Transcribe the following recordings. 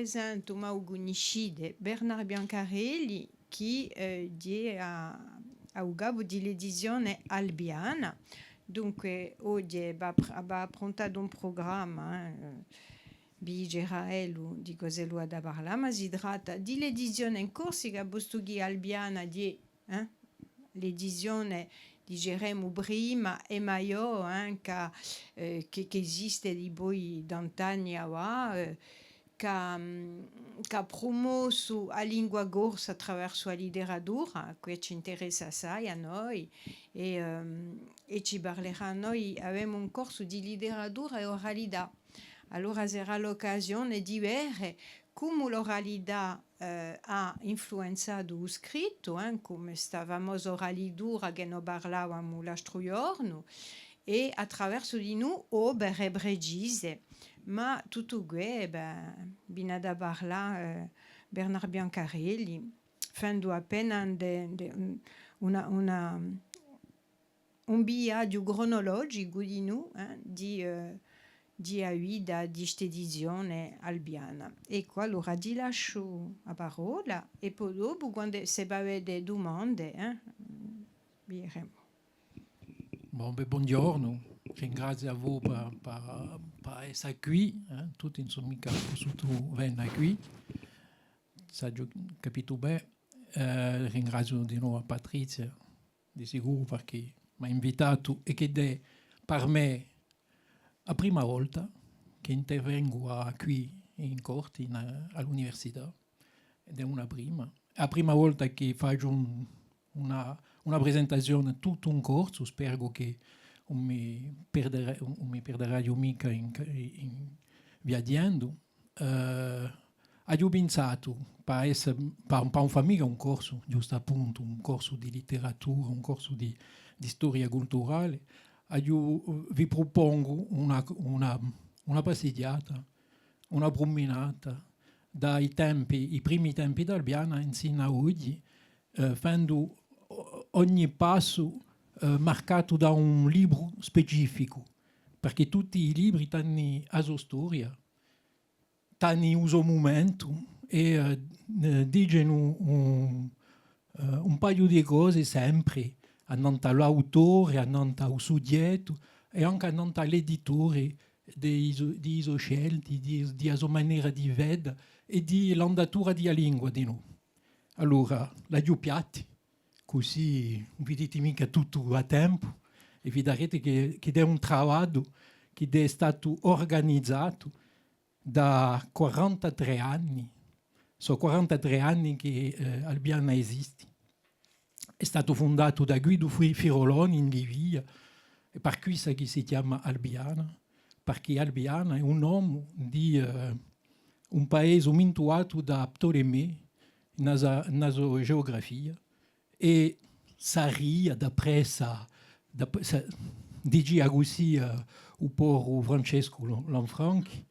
presento Maugu Nishide, Bernard Biancarelli, che di a Ugabo di l'edizione Albiana. Dunque oggi va approntato un programma bi Geraelu di Coselu da parla, ma si tratta di l'edizione in Corsica, Bostughi Albiana di l'edizione di Geremo prima e Maio che esiste di poi d'antanni che ha promosso la lingua corsa attraverso la letteratura, che ci interessa assai a noi e ci parlerà. Noi abbiamo un corso di letteratura e oralità, allora sarà l'occasione di vedere come l'oralità ha influenzato lo scritto, come sta famosa oralitura che noi parlavamo l'altro giorno, e attraverso di noi opere e precise. Ma tutto questo, bisogna da parlare Bernard Biancarelli, facendo appena un viaggio cronologico di noi, di guida di questa edizione albiana. Ecco, allora ti lascio la parola e poi dopo, quando se avete domande, diremo. Buongiorno, ringrazio a voi per essere qui, tutti insomma mica possono venire qui, se ho capito bene. Ringrazio di nuovo a Patrizia, di sicuro perché mi ha invitato e che è per me la prima volta che intervengo qui in corte all'università, ed è una prima. È la prima volta che faccio una presentazione, tutto un corso, spero che non mi perderà mica in viaggiando. Ho pensato per una famiglia un corso, giusto appunto, un corso di letteratura, un corso di storia culturale. Vi propongo una passeggiata, una promenata i primi tempi d'Albiana insieme a oggi, facendo ogni passo marcato da un libro specifico, perché tutti i libri hanno la sua storia, hanno il suo momento e dicono un paio di cose sempre, annanto all'autore, annanto al soggetto e anche annanto all'editore di scelti, di sua maniera di vedere e di l'andatura della lingua di noi. Allora, la piatti, così vedete mica tutto a tempo e vedrete che è un lavoro che è stato organizzato da 43 anni. Sono 43 anni che Albiana esiste. È stato fondato da Guido Firoloni in Livia, e per questo che si chiama Albiana, perché Albiana è un nome di un paese mintuato da Ptolomeo nella sua geografia, e saria d'après dice così il povero Francesco Lanfranchi,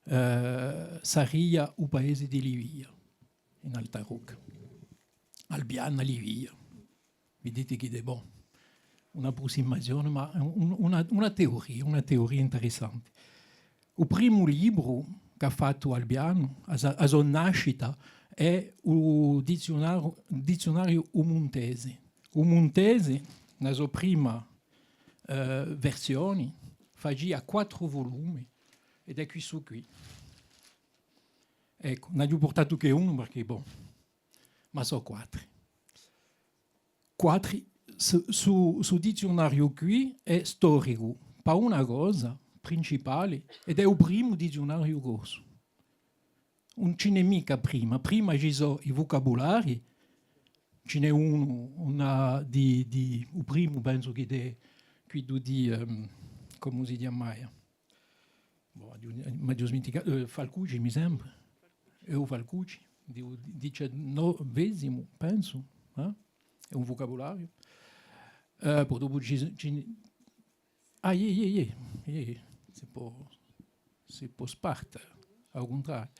saria il paese di Livia, in Alta Rocca. Albiana, Livia. Vedete che è buono. Un'approssimazione, ma una teoria interessante. Il primo libro che ha fatto Albiano, a sua nascita, è il dizionario umontese. Umontese, nella sua prima versione, faceva 4 volumi, ed è questo qui. Ecco, non ho portato che uno perché, ma sono 4. 4 su dizionario qui è storico, per una cosa principale, ed è il primo dizionario corso. Non ce n'è mica prima ci sono i vocabolari, ce n'è uno il primo penso che è quello di, come si chiama? Ma ho dimenticato, Falcucci mi sembra, è un Falcucci, del 19esimo penso, è un vocabolario. Poi dopo si può Sparta, al contrario.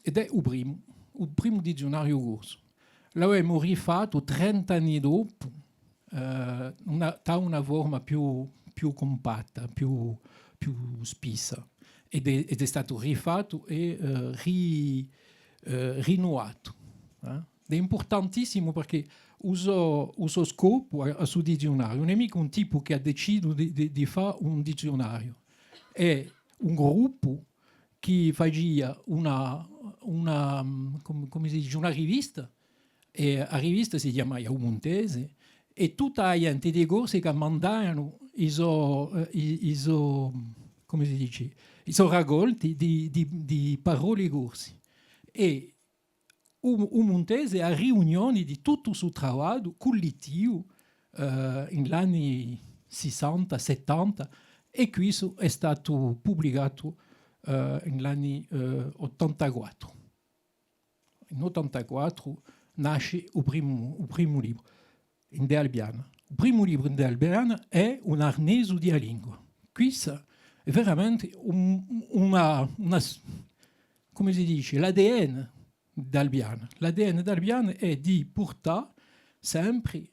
Ed è il primo dizionario corso. L'abbiamo rifatto 30 anni dopo, da una forma più compatta, più più spessa ed è stato rifatto e rinnovato. È importantissimo perché uso scopo a suo dizionario, non è mica un tipo che ha deciso di fare un dizionario, è un gruppo che faceva come si dice, una rivista, e la rivista si chiama Montese, e tutta la gente dei corsi che mandavano come si dice, i raccolti di parole corsi. E un Montese a riunioni di tutto il suo lavoro collettivo negli anni 60, 70, e questo è stato pubblicato negli anni 84. In 84 nasce il primo libro in De Albiana. Il primo libro in De Albiana è un arneso di lingua. Questa è veramente come si dice, l'ADN d'Albiana. L'ADN d'Albiana è di portare sempre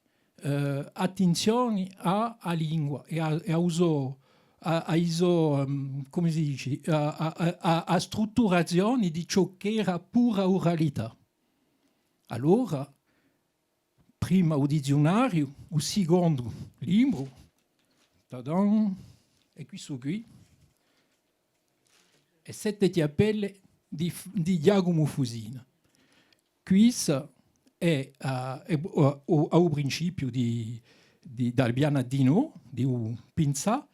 attenzione alla lingua e a uso come si dice, a strutturazione di ciò che era pura oralità. Allora, prima il dizionario, il secondo libro, e questo qui, è Sette Chiappelle di Giacomo Fusina. Questo è al principio d'Albiana Dino, di Pinza,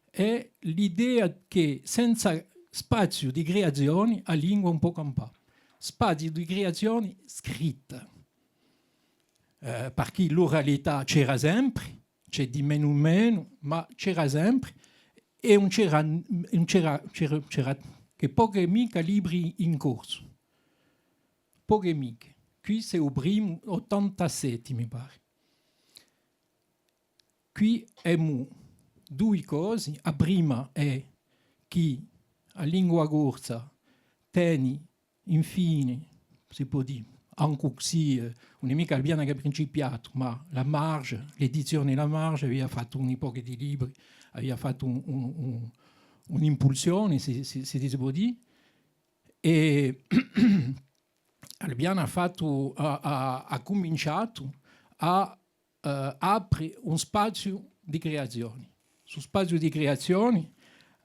è l'idea che senza spazio di creazione la lingua un po' campa. Spazio di creazione scritta. Perché l'oralità c'era sempre, c'è di meno in meno, ma c'era sempre, e non c'era che poche mica libri in corso. Poche mica. Qui è il primo 87, mi pare. Qui abbiamo due cose. La prima è che la lingua corsa tiene, infine, si può dire, anche se non è mica Albiana che ha principiato, ma la Marge, l'edizione La Marge aveva fatto un'epoca di libri, aveva fatto un'impulsione, si può dire, e Albiana ha cominciato a aprire un spazio di creazione. Su spazio di creazione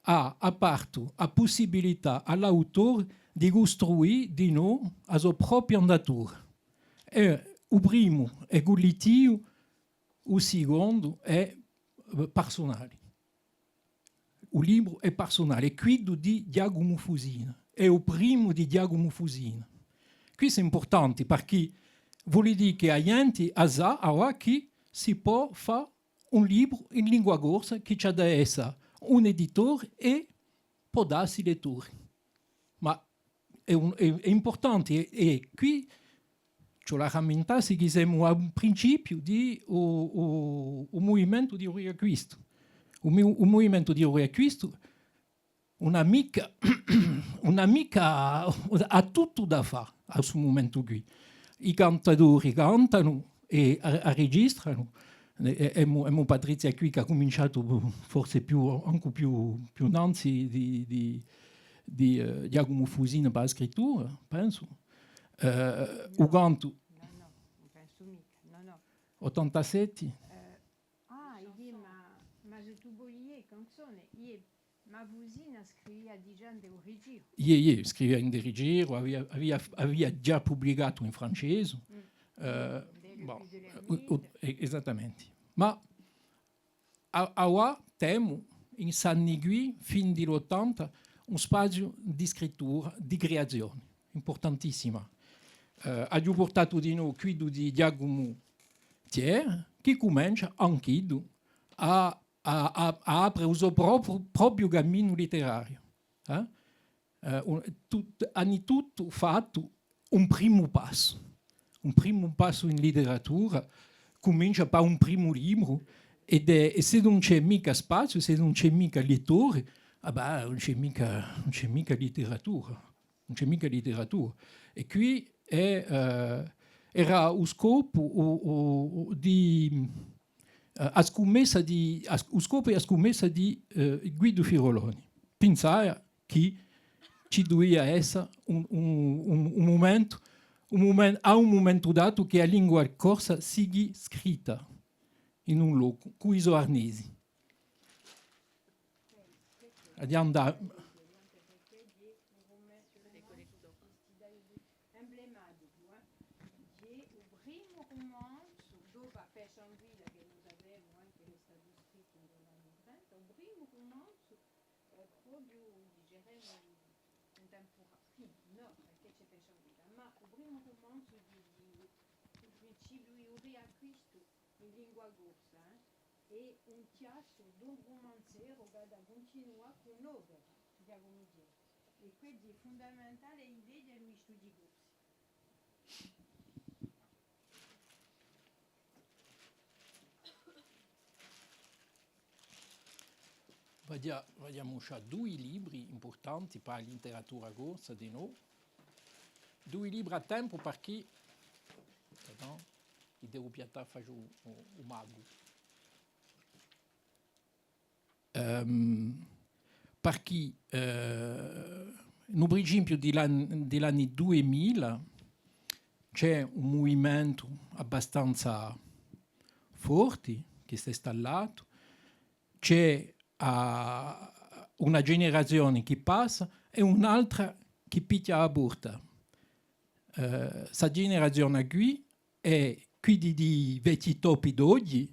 ha aperto la possibilità all'autore di costruire di nuovo la sua propria natura. Il primo è collettivo, il secondo è personale. Il libro è personale, è quello di Giacomo Fusina, è il primo di Giacomo Fusina. Questo è importante perché vuol dire che la gente sa che si può fare un libro in lingua corsa che c'è da essere un editore e può darsi lettore. Ma è importante, e qui c'è la rammentarsi che siamo al principio di un movimento di riacquisto. Un movimento di riacquisto, un'amica ha tutto da fare a questo momento qui. I cantatori cantano e registrano. È Patrizia qui che ha cominciato forse anche più innanzi di Giacomo Fusina per la scrittura, penso. O canto. No, non penso mica. No. 87. Ma se tu vuoi le canzoni, ma Fusina scriveva già in origine. Scriveva in dirigiro, aveva già pubblicato in francese. Esattamente. Ma ora temo in San Nigui, fin dell'80, un spazio di scrittura, di creazione, importantissima. Ha già portato di noi qui di Giacomo Thier, che comincia anche a aprire il suo proprio cammino letterario. Hanno tutto fatto un primo passo in letteratura, comincia per un primo libro, e se non c'è mica spazio, se non c'è mica lettore, non c'è mica letteratura. Non c'è mica letteratura. E qui era lo scopo di a scommessa di Guido Firoloni. pensare che ci doveva essere un momento, a un momento dato che la lingua corsa sia scritta in un luogo, con i arnesi. Andiamo da... in lingua corsa e un chiasso d'un romanzero che continua con l'opera, e quindi è fondamentale l'idea del studi corsi. Vediamo due libri importanti per la letteratura corsa di noi. Due libri a tempo perché devo piantare fare un mago. Perché nel principio degli anni 2000 c'è un movimento abbastanza forte che si è installato, c'è una generazione che passa e un'altra che picchia la porta. Questa generazione qui è quindi di vecchi topi d'oggi,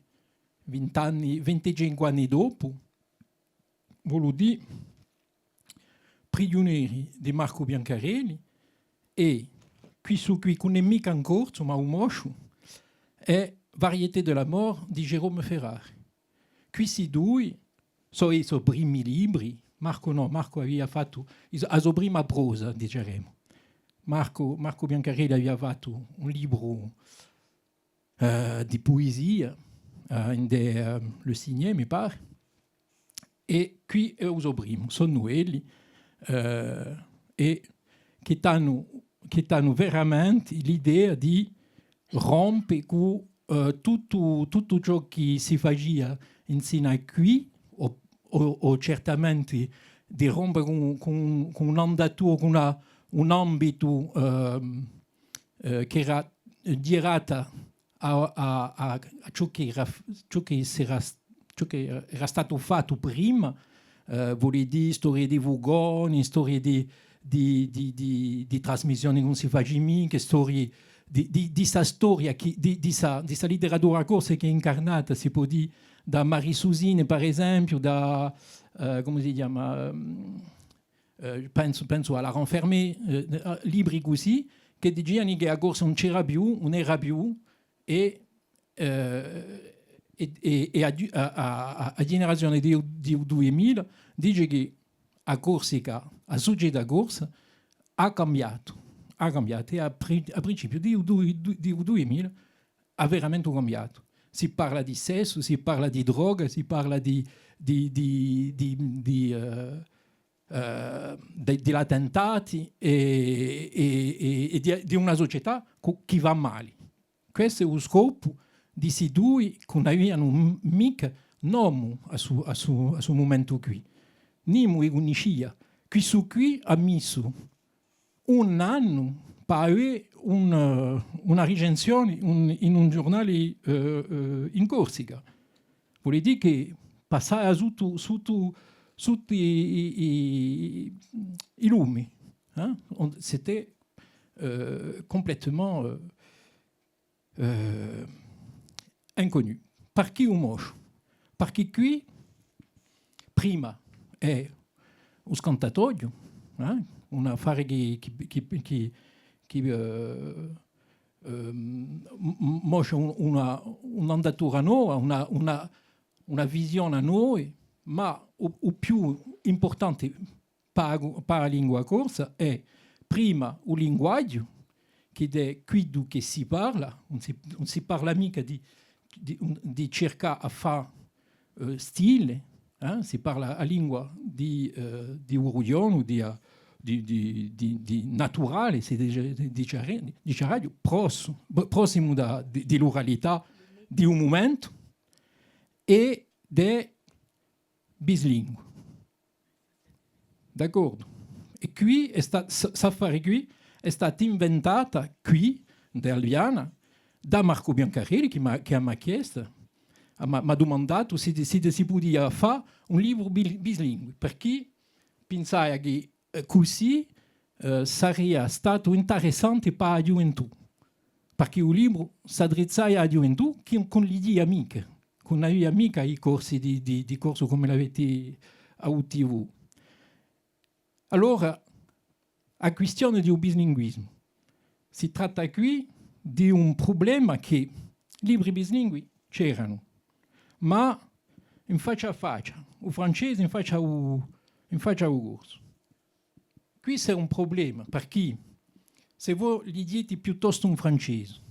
25 anni dopo, voglio dire, prigionieri di Marco Biancarelli e qui su qui con non è mica in corso, ma un moscio, è Varietà della Mort di Jérôme Ferrari. Questi due sono i suoi primi libri. Marco aveva fatto la sua prima prosa, diremo. Marco Biancarelli aveva fatto un libro di poesia, Le Signet, mi pare, e qui è il suo primo, sono quelli e che hanno veramente l'idea di rompere con tutto ciò che si faceva insieme a qui, o certamente di rompere con un'andatura, con un ambito che era diretto a ciò che era stato fatto prima, vuol dire storie di Vugoni, storie di trasmissioni che non si faceva mica, storie di questa storia, di questa letteratura corsa che è incarnata, si può dire, da Marie Susine, per esempio, da, come si chiama, penso alla Renfermé, libri così, che dicevano che la corsa non c'era più, non era più, e a generazione di 2000 dice che a Corsica, a società corsa, ha cambiato e a principio di 2000 ha veramente cambiato. Si parla di sesso, si parla di droga, si parla di attentati e di una società che va male. Questo è lo scopo di questi due che non avevano mica nome a suo momento qui. Nimo e conoscia. Questo qui ha messo un anno per avere una recensione in un giornale in Corsica. Vuol dire che passava sotto i lumi. C'était complètement inconnu. Perché un moscio? Perché qui prima è lo scantatoio, un affare che moscia un'andatura nuova, una visione nuova, ma il più importante per la lingua corsa è prima il linguaggio, che è quello che si parla, non si parla mica di cercare a fare stile, si parla la lingua di urugione, di naturale, si dice radio, prossimo dell'oralità di un momento e di bislingue. d'accordo? E qui Safari qui è stata inventata qui, in italiana, da Marco Biancarelli, che mi ha chiesto, mi ha domandato se si poteva fare un libro bilingue, perché pensava che così sarebbe stato interessante per la gioventù, perché il libro si adrezzava alla gioventù con le idee amiche, con le amiche ai corsi di corso come l'avete avuti voi. Allora, la questione del bilinguismo. Si tratta qui di un problema che libri bislingui c'erano, ma in faccia a faccia, il francese in faccia al corso. Qui c'è un problema, perché se voi gli dite piuttosto un francese,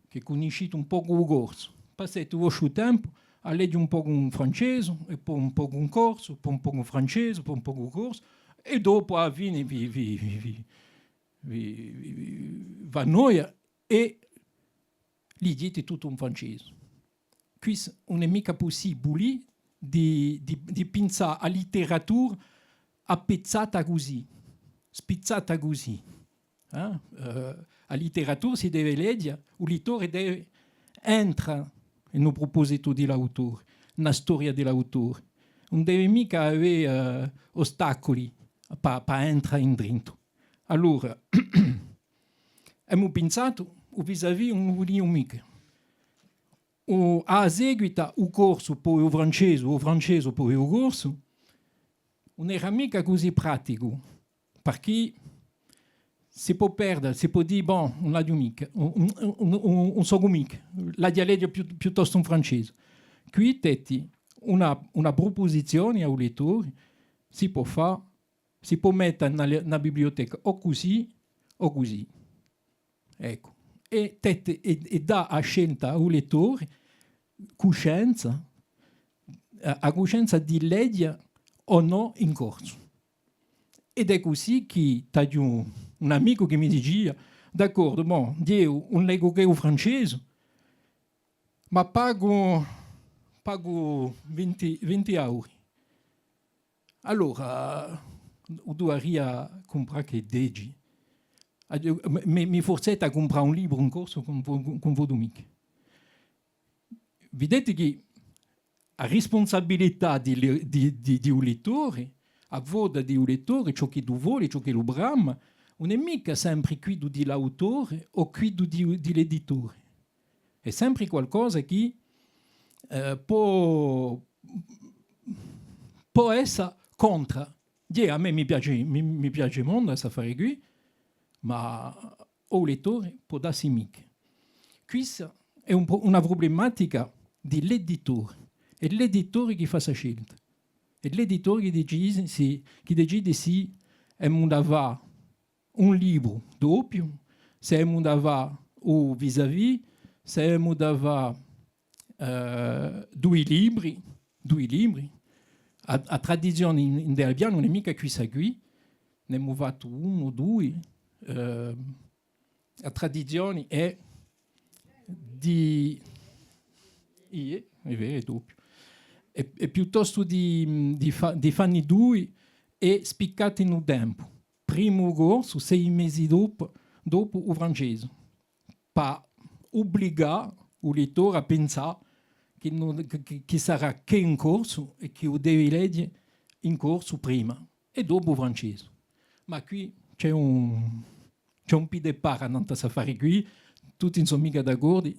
che conoscete un po' il corso, passate il vostro tempo a leggere un po' un francese, e poi un po' un corso, poi un po' un francese, poi un po' un corso, e dopo alla fine vi va noia e gli dite tutto in francese. Qui non è mica possibile di pensare a letteratura appezzata così, spizzata così. A letteratura si deve leggere, il lettore deve entrare nel proposito dell'autore, nella storia dell'autore. Non deve mica avere ostacoli per entrare in dentro. Allora, abbiamo pensato vis-à-vis un unico mica. A seguito il corso poi il francese poi il corso, non era mica così pratico, perché si può perdere, si può dire, bon, non la mica, non so mica, la dialetto piuttosto in francese. Qui, tetti, una proposizione al lettore si può fare, si può mettere nella biblioteca o così o così. Ecco. E dà a scelta al lettore coscienza, a coscienza di leggere o no in corso. Ed è così che c'è un amico che mi diceva, d'accordo, bon, io non leggo che il francese, ma pago 20 euro. Allora, dovrei comprare che degi. Mi forzate a comprare un libro, un corso con voi amici. Vedete che la responsabilità di un lettore, a voda di un lettore, ciò che tu vuoi, ciò che lo brama, non è mica sempre qui di l'autore o qui di l'editore. È sempre qualcosa che può essere contro. A me mi piace molto questa affare qui, ma il lettore può darsi mica. Questa è una problematica dell'editore. È l'editore che fa la scelta. È l'editore che decide se va un libro doppio, se va o vis-à-vis, se va due libri. A tradizione in italiano non è mica questa qui, ne abbiamo fatto uno o due. La tradizione è di... è vero, è doppio. È piuttosto di farne due e spiccati nel tempo. Primo corso, 6 mesi dopo il francese. Per obbligare il lettore a pensare che sarà che in corso e che lo deve leggere in corso prima e dopo il francese. Ma qui c'è un po' di para in questa affare qui, tutti non sono mica d'accordo,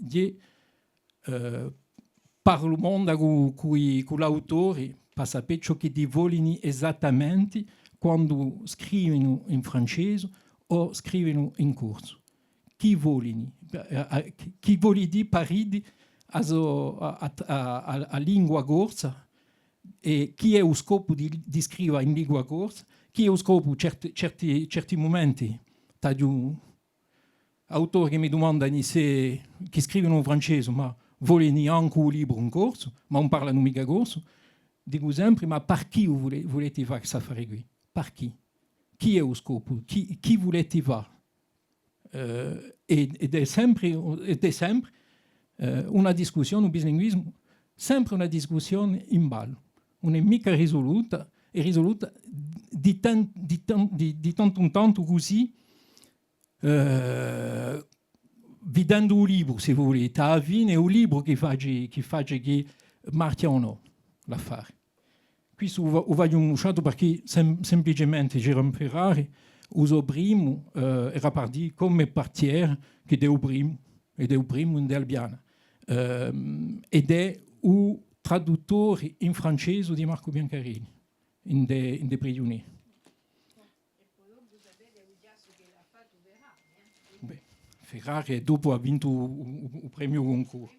parliamo con l'autore per sapere ciò che ti vogliono esattamente quando scrivono in francese o scrivono in corso. Chi vogliono dire paridi a lingua corsa e chi è lo scopo di scrivere in lingua corsa, chi è lo scopo certi momenti. C'è un autore che mi domanda se che scrivono in francese, ma vogliono anche un libro in corso, ma non parlano mica corso. Dico sempre, ma per chi volete fare questa affare qui? Per chi? Chi è lo scopo? Chi volete fare? Ed è sempre una discussione, un bilinguismo, sempre una discussione in ballo. Non è mica risoluta, è risoluta di tanto in tanto così, vedendo un libro, se volete, alla fine è un libro che fa che marchia o no l'affare. Questo lo voglio mostrare perché semplicemente Jérôme Ferrari, il primo, era partito come partiere che è il primo in Albiana. Ed è un traduttore in francese di Marco Biancarini, in dei prigionieri. Beh, Ferrari dopo ha vinto il premio Goncourt.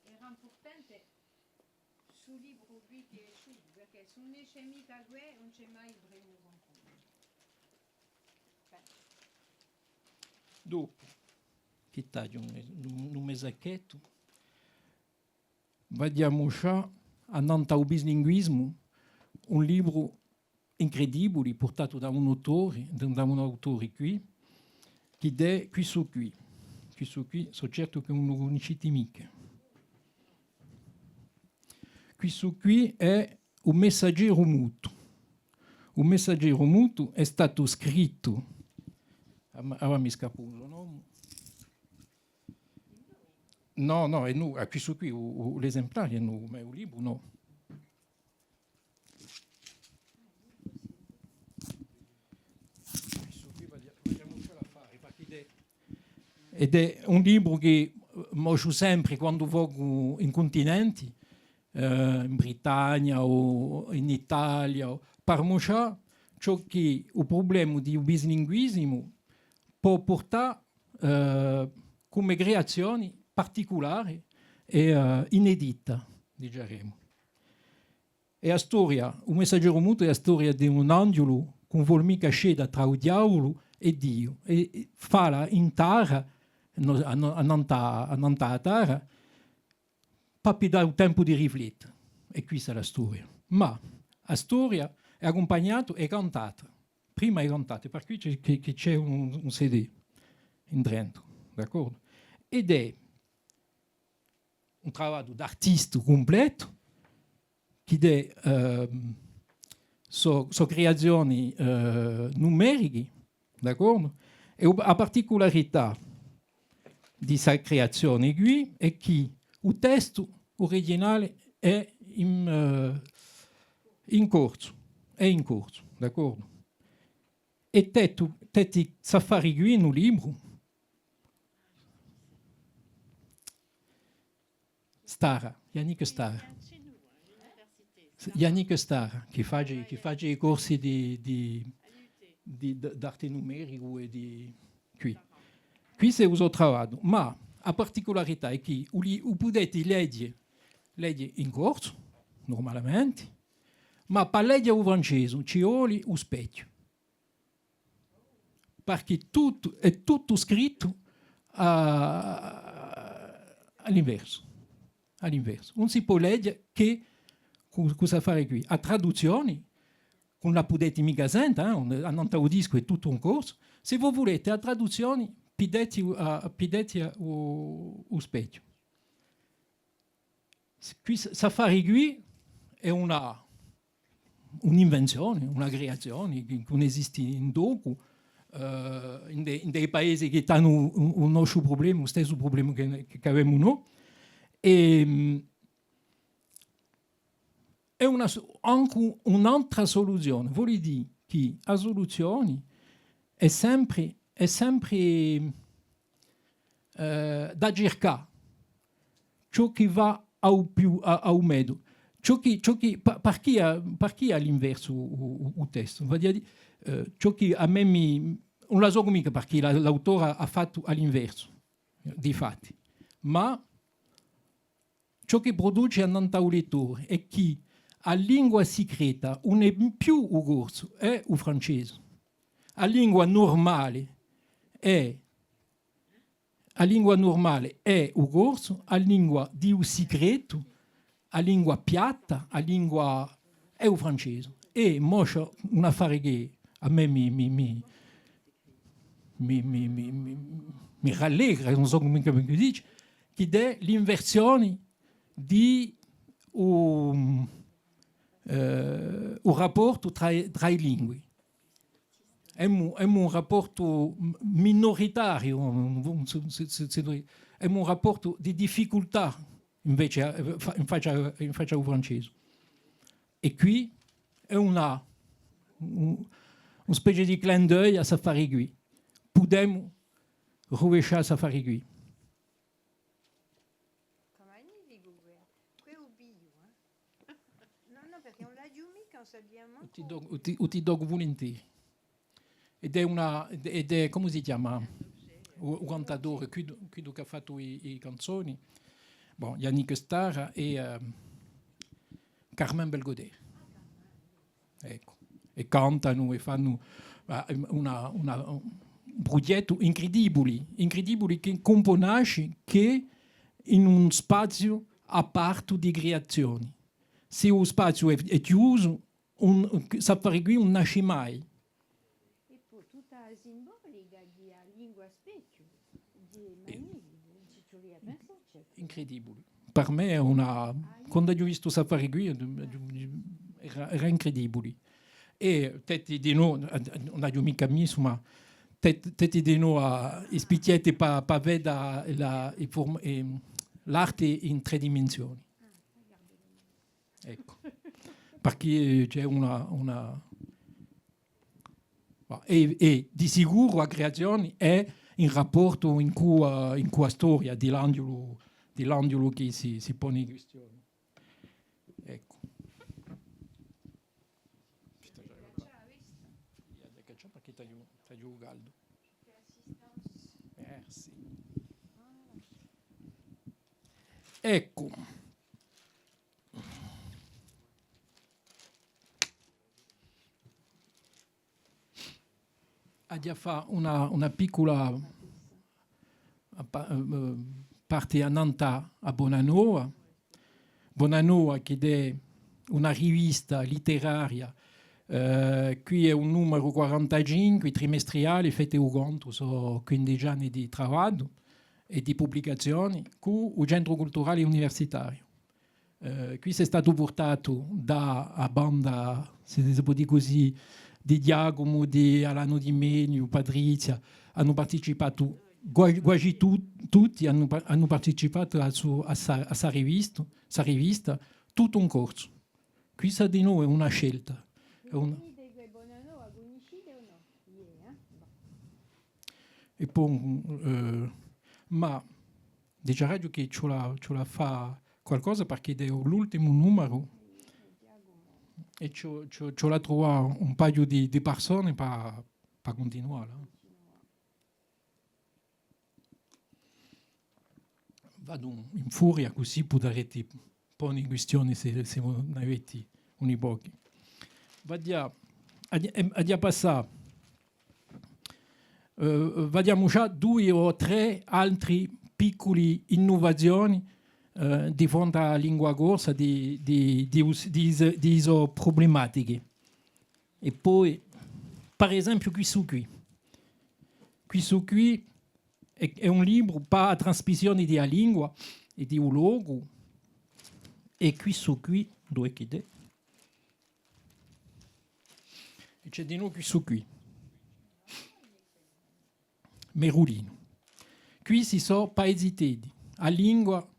Era importante sul libro qui che è su, perché se non c'è mica lui non c'è mai il premio Goncourt. Dopo, che taglio un mesacchetto, vediamo già a Nanta o bislinguismo un libro incredibile portato da un autore qui, che è questo qui. Questo qui, so certo che non lo conoscete mica. Questo qui è un messaggero muto. Un messaggero muto è stato scritto. Ora mi scappa il nome. No, è nu. Questo qui, l'esemplare è nu, ma è un libro no. Questo qui vediamo ce la fare, ed è un libro che mostro sempre quando vado in continenti, in Britannia o in Italia, per mostrare ciò che il problema di bislinguismo può portare come creazioni particolari e inedite, diremo. E la storia, un messaggero muto è la storia di un angelo con formica sceda tra il diavolo e Dio, e fa in terra, a nanta terra, per dare il tempo di riflettere. E questa è la storia. Ma la storia è accompagnata e cantata. Prima è cantata, per cui c'è un CD in dentro, d'accordo? Ed è un lavoro d'artista completo, che è so creazioni numeriche, d'accordo? E la particolarità di questa creazione qui è che il testo originale è in corso, d'accordo? E tetti safari qui in un libro Stara, Yannick Stara. Yannick Stara, che fa i corsi d'arte numerico e di qui. Qui si è usato lavoro, ma la particolarità è che potete leggere in corso, normalmente, ma per leggere il francese ci vuole un specchio. Perché è tutto scritto all'inverso. Non si può leggere che cosa fare qui. A traduzioni, con la potete mica sentire, a non disco è tutto un corso. Se voi volete a traduzioni, pidete lo specchio. Qui, Safari qui è un'invenzione, una creazione che non esiste in dopo, in dei paesi che hanno un nostro problema, lo stesso problema che abbiamo noi. E è anche un'altra soluzione. Vuol dire che la soluzione è sempre da cercare ciò che va al meglio. Per chi è all'inverso il testo? Ciò che a me non la so mica perché l'autore ha fatto all'inverso, di fatti. Ma ciò che produce un lettore è che la lingua segreta non è più il corso, è il francese. La lingua normale è il corso, la lingua di un segreto, la lingua piatta, la lingua è il francese. E mostra un affare che a me mi rallegra, non so come dice, che è l'inversione di il rapporto tra i lingue. È un rapporto minoritario, è un rapporto di difficoltà invece in faccia al francese. E qui è una specie di clin d'œil a Safari Gui. Possiamo rovesciare Safari Gui. Perché on l'a giù mica, non sappiamo. Ti do volentieri. Ed è come si chiama? Un cantatore, quello che ha fatto le canzoni. Bon, Yannick Starr e Carmen Belgodet. Ecco. E cantano e fanno un progetto incredibile che componasce che in un spazio aperto di creazioni. Se lo spazio è chiuso, Safari Gui non nasce mai. E poi tutta la simbolica della lingua specchio, di Manili, incredibile. Per me è quando ho visto Safari Gui era incredibile. E tetti di noi, non ho mica messo, ma tetti di noi spicchietti per vedere l'arte in 3 dimensioni. Ecco, perché c'è e di sicuro la creazione è in rapporto in cui storia di l'angelo che si pone in questione. Ecco. Perché taglio caldo. Merci. Ecco. Ha fatto una piccola parte annanta a Bonanoa. Bonanoa che è una rivista letteraria, qui è un numero 45 trimestriale, fatto un conto, sono 15 anni di lavoro e di pubblicazioni con il Centro Culturale Universitario. Qui è stato portato da banda, se si può dire così, di Giacomo, di Alano Di Menio, Patrizia, hanno partecipato, quasi tutti hanno partecipato a sa rivista, tutto un corso. Questa di noi è una scelta. E poi, ma diciamo che ce la fa qualcosa perché è l'ultimo numero e ci la trova un paio di persone per continuare. Vado in furia così potrete porre in questione se non avete un'ipotesi. Vediamo passare. Vediamo già 2 o 3 altre piccole innovazioni di fronte alla lingua corsa di problematiche. E poi, per esempio, questo qui è un libro per la trasmissione della lingua e di un luogo. E questo qui, dove è? E c'è di nuovo questo qui. Merulino. Qui si sono paesi tedi, a lingua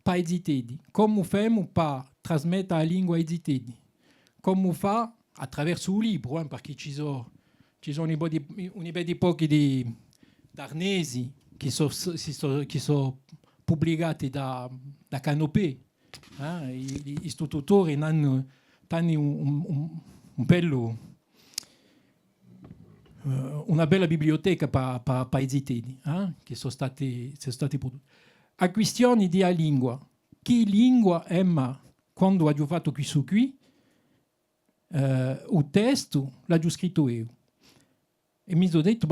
paesi tedi. Come facciamo per trasmettere la lingua ai tedi? Come fa attraverso un libro, perché ci sono un po' di pochi di arnesi che sono pubblicati da Canopé. Gli istitutori hanno una bella biblioteca per i tedi che sono stati prodotti. A questione di lingua, che lingua è quando ho fatto questo qui, il testo l'ho scritto io. E mi sono detto,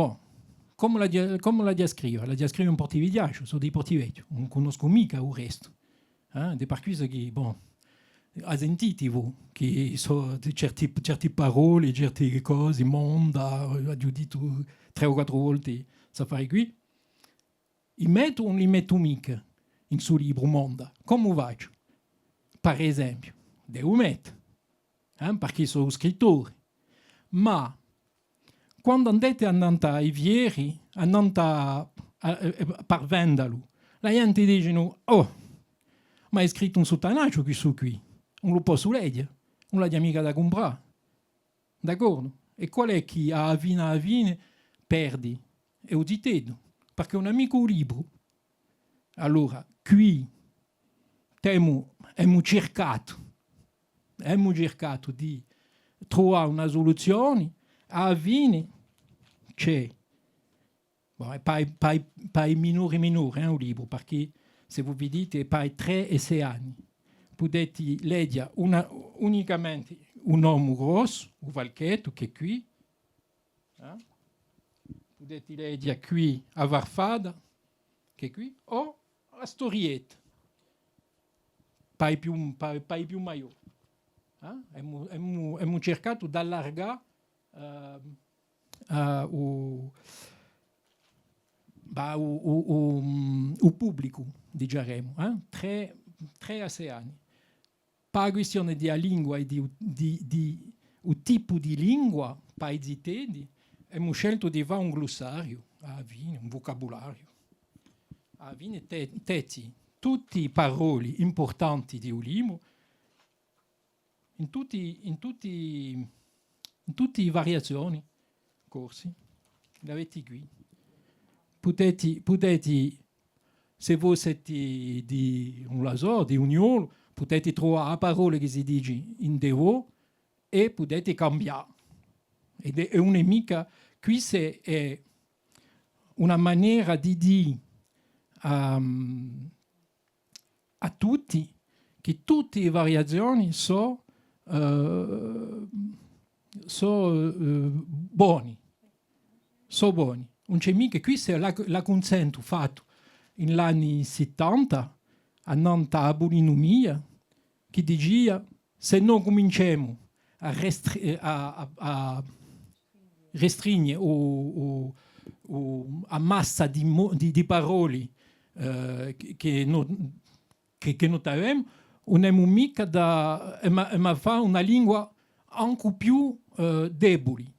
come la scrivo? La scrivo in portivigliaccio, sono di Portiveggio, non conosco mica il resto. Di per questo che, ha sentito che so certe parole, certe cose, monda, ho detto 3 o 4 volte Safari qui. Li metto o non li metto mica in suo libro Monda? Come faccio? Per esempio, devo mettere. perché sono scrittore. Ma quando andate ai vieri, andate per venderlo, la gente dice: oh, ma è scritto un sottanaccio qui, non lo posso leggere, non l'ha mica da comprare. D'accordo? E qual è chi a vine perdi? E lo dite, perché un amico libro. Allora, qui abbiamo cercato di trovare una soluzione, a vine c'è. Bon, pas i minori un libro, perché se voi vedete, per 3 e 6 anni potete leggere unicamente un uomo grosso, un valchetto che è qui, potete leggere qui a Varfada, che è qui, o la storietta, per i più maggiori. Abbiamo cercato di allargare o pubblico, diciamo, 3 a 6 anni. Per la questione della lingua e di tipo di lingua, per i zitedi, abbiamo scelto di fare un glossario, un vocabolario. Tutte le parole importanti di un libro, in tutte le variazioni, corsi, l'avete qui. Potete, se voi siete di un lasò, di unione, potete trovare parole che si dice in devo e potete cambiare. Ed è un'amica, qui è una maniera di dire a tutti che tutte le variazioni sono buone. Sono buoni. Non c'è mica, qui se la consento fatto negli anni 70, andando a polinomia, che diceva se non cominciamo a restringere a massa di parole che non abbiamo, non abbiamo mica da fare una lingua anche più debole.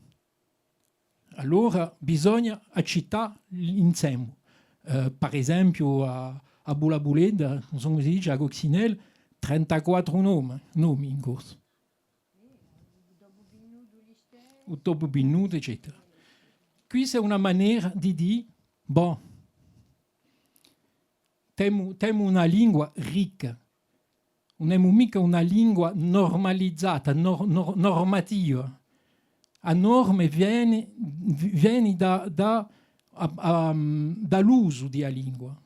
Allora bisogna accettare l'insieme. Per esempio a Bulabuleda, come si dice, a Coccinelle, 34 nomi in corso. O dopo Binnuto, eccetera. Qui c'è una maniera di dire, bon, temo una lingua ricca, non è mica una lingua normalizzata, normativa. La norma viene dall'uso della lingua.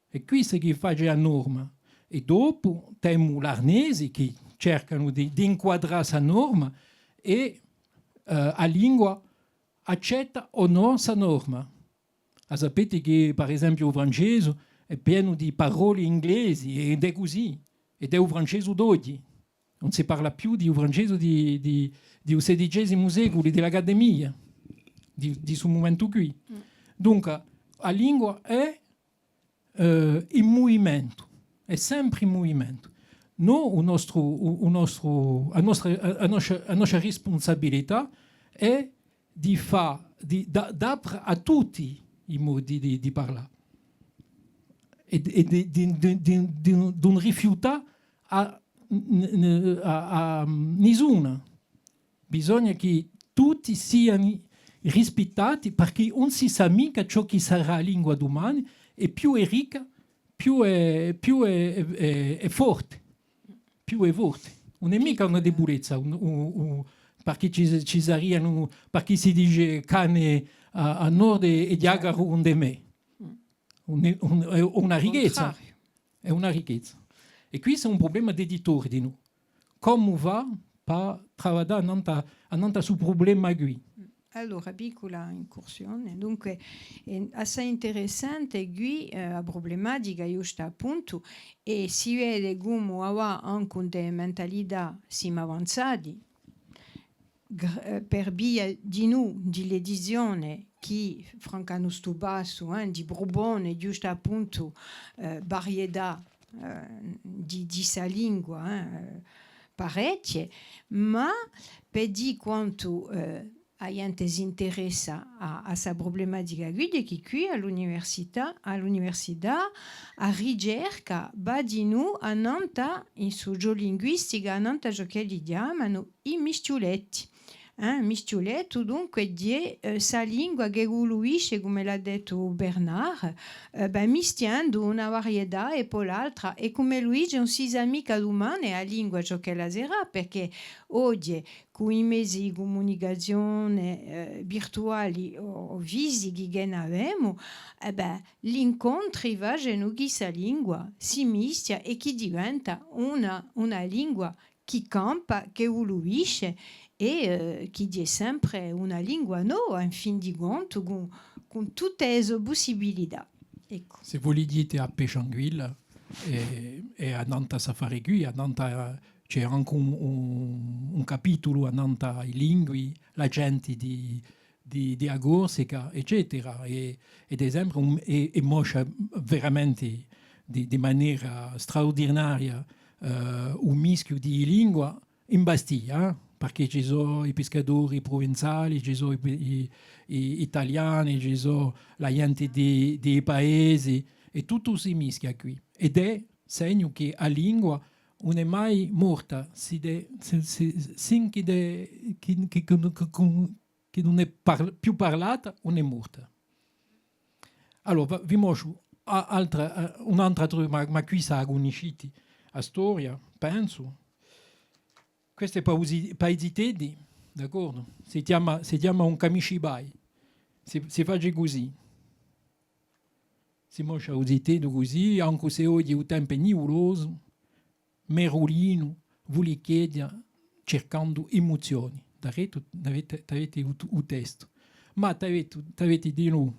E qui si fa la norma. E dopo abbiamo l'arnesi che cercano di inquadrare questa norma e la lingua accetta o no questa norma. Sapete che, per esempio, il francese è pieno di parole inglesi ed è così. Ed è il francese d'oggi. Non si parla più di un francese di XVI secolo, dell'Accademia, di questo momento qui. Dunque, la lingua è in movimento, è sempre in movimento. Noi, la nostra responsabilità è di dare a tutti i modi di parlare e di non rifiutare a nessuna. Bisogna che tutti siano rispettati perché non si sa mica ciò che sarà la lingua domani e più è ricca, più è forte. Più è forte. Non è mica una debolezza, perché ci saranno, perché si dice cane a nord e diagaro onde me. È una ricchezza. È una ricchezza. E qui c'è un problema di editore di noi. Come va per lavorare a su problema qui? Allora, piccola incursione. Dunque, è assai interessante qui la problematica giusto appunto e si vede come ha anche delle mentalità sim avanzate per via di noi, dell'edizione che francamente sto basso, di Borbone, giusto appunto varietà di sa lingua, parecchie, ma per dire quanto a gente si interessa a questa problematica qui, è che qui all'università a ricerca va di noi a Nanta in sociolinguistica a Nanta ciò che gli chiamano i mistuletti. Mistuletto dunque di sa lingua che evoluisce, come l'ha detto Bernard, mischiando una varietà e poi l'altra. E come Luigi non si amica umana a lingua ciò che la sarà, perché oggi con i mezzi di comunicazione virtuali o fisici che ne abbiamo, l'incontro va a questa lingua, si mischia e che diventa una lingua che campa, che evoluisce e che è sempre una lingua nuova, in fin di conto, con tutte le possibilità. Ecco. Se voi dite a Péchanguille e a Nanta Safari qui, a Nanta c'è anche un capitolo a Nanta i lingui, la gente di Agorsica, eccetera. Ed esempio, e moscia veramente di maniera straordinaria un mischio di lingua in Bastiglia, perché ci sono i pescatori provenzali, ci sono i italiani, ci sono la gente dei paesi, e tutto si mischia qui. Ed è segno che la lingua non è mai morta, sin che non è più parlata, non è morta. Allora, vi mostro un'altra cosa, ma qui si agonisciti a storia, penso. Questo è paesi teddi, d'accordo? Si chiama un kamishibai. Si fa così. Si moscia così, teddo così, anche se oggi è un tempo nuvoloso, merolino, vuole chiedere, cercando emozioni. Avete il testo. Ma avete di nuovo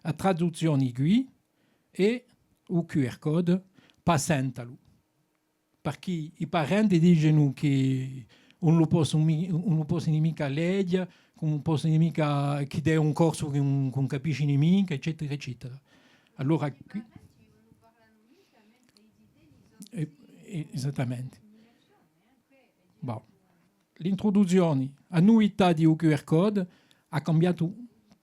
la traduzione qui e il QR code, passentalo. Perché i parenti dicono che non lo possono mica leggere, non possono mica chiedere un corso che non capisce mica, eccetera, eccetera. Allora, qui, esattamente. Bon. L'introduzione a novità di QR code ha cambiato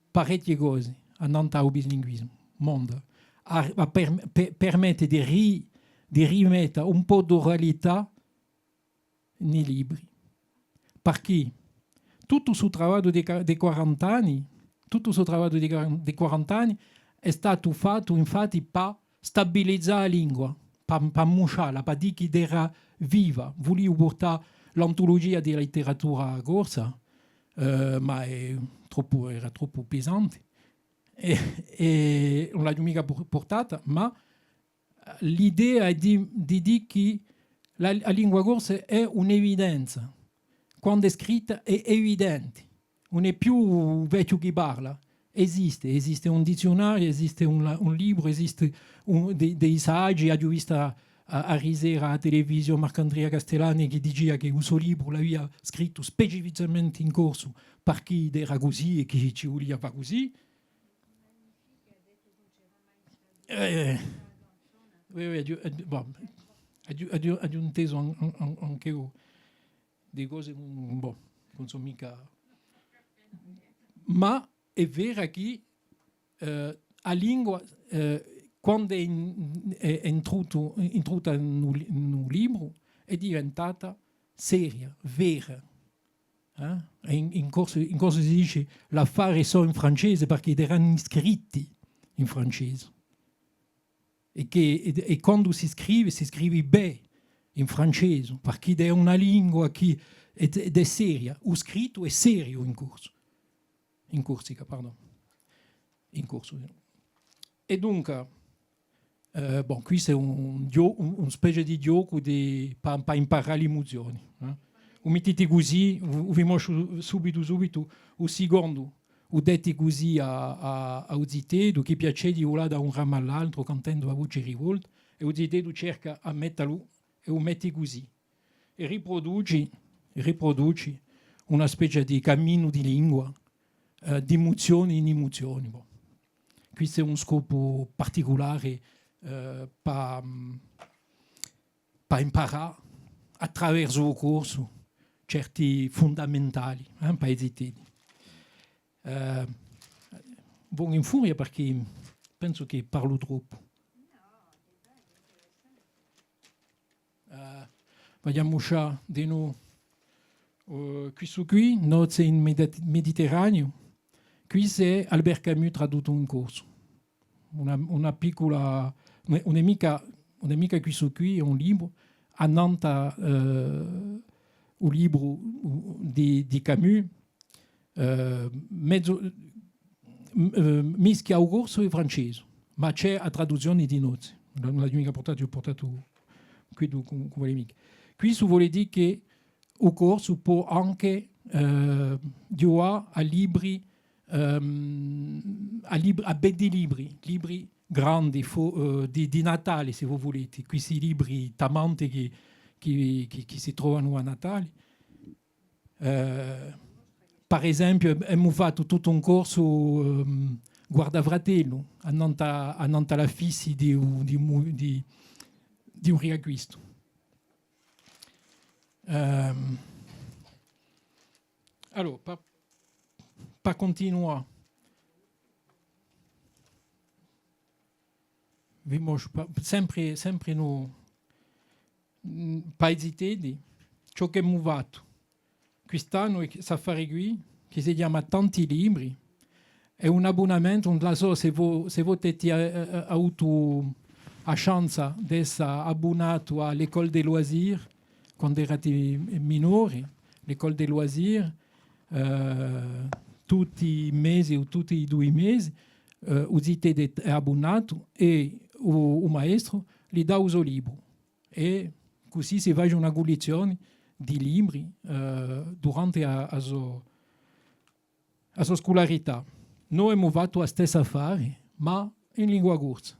parecchie cose al bilinguismo, mondo. Permette di rimettere un po' d'oralità nei libri. Perché tutto il suo lavoro di 40 anni, è stato fatto infatti per stabilizzare la lingua, per musciarla, per dire che era viva. Volevo portare l'antologia di letteratura corsa, ma era troppo pesante e non l'ho mica portata, ma l'idea è di dire che la lingua corsa è un'evidenza. Quando è scritta è evidente, non è più vecchio che parla. Esiste un dizionario, esiste un libro, esiste dei saggi. Ho visto a risera a televisione Marc-Andrea Castellani che diceva che il suo libro l'aveva scritto specificamente in corso perché era così e che ci voleva fare così. Ho inteso anche io di cose non sono mica. Ma è vero che la lingua, quando è entrata nel libro, è diventata seria, vera. In corso si dice l'affare so in francese perché erano scritti in francese. E quando si scrive bene in francese, perché è una lingua che ed è seria. O scritto è serio in corso. In Corsica, pardon. In corso. E dunque, qui c'è un specie di gioco per imparare le emozioni. O mettete così, vi mostro subito, o secondo, o dette così a Zitedo, che piace di volare da un ramo all'altro, cantando a voce rivolta, e o Zitedo cerca a metterlo e lo mette così. E riproduci una specie di cammino di lingua, di emozioni in emozioni. Bon. Questo è un scopo particolare per imparare attraverso il corso certi fondamentali, per esitare. Vado in furia perché penso che parlo troppo. Vogliamo uscire di nuovo qui, Nozze in Mediterraneo. Qui è Albert Camus tradotto in corso. Una piccola, un'amica qui è un libro, a Nantes un libro di Camus, mezzo mischia il corso e francese, ma c'è la traduzione di Nozze. Non l'ho mica portato, ho portato qui con le amiche. Qui si vuole dire che il corso può anche giocare a libri, a belli libri grandi di Natale, se voi volete. Questi libri tamanti che si trovano a Natale. Per esempio, abbiamo fatto tutto un corso Guardafratello a Nantes alla Fissi di un riacquisto. Allora, per continuare, sempre no paesi ciò che abbiamo fatto quest'anno Safari qui, che si chiama Tanti Libri, è un abbonamento, non la so se voi avete avuto la chance di essere abbonato all'École des Loisirs quando eravate minori, l'École des Loisirs, tutti i mesi o tutti i 2 mesi, siete abbonato e il maestro gli dà il libro. E così si fa una collezione di libri durante la sua scolarità. Noi abbiamo fatto la stessa affare, ma in lingua corsa.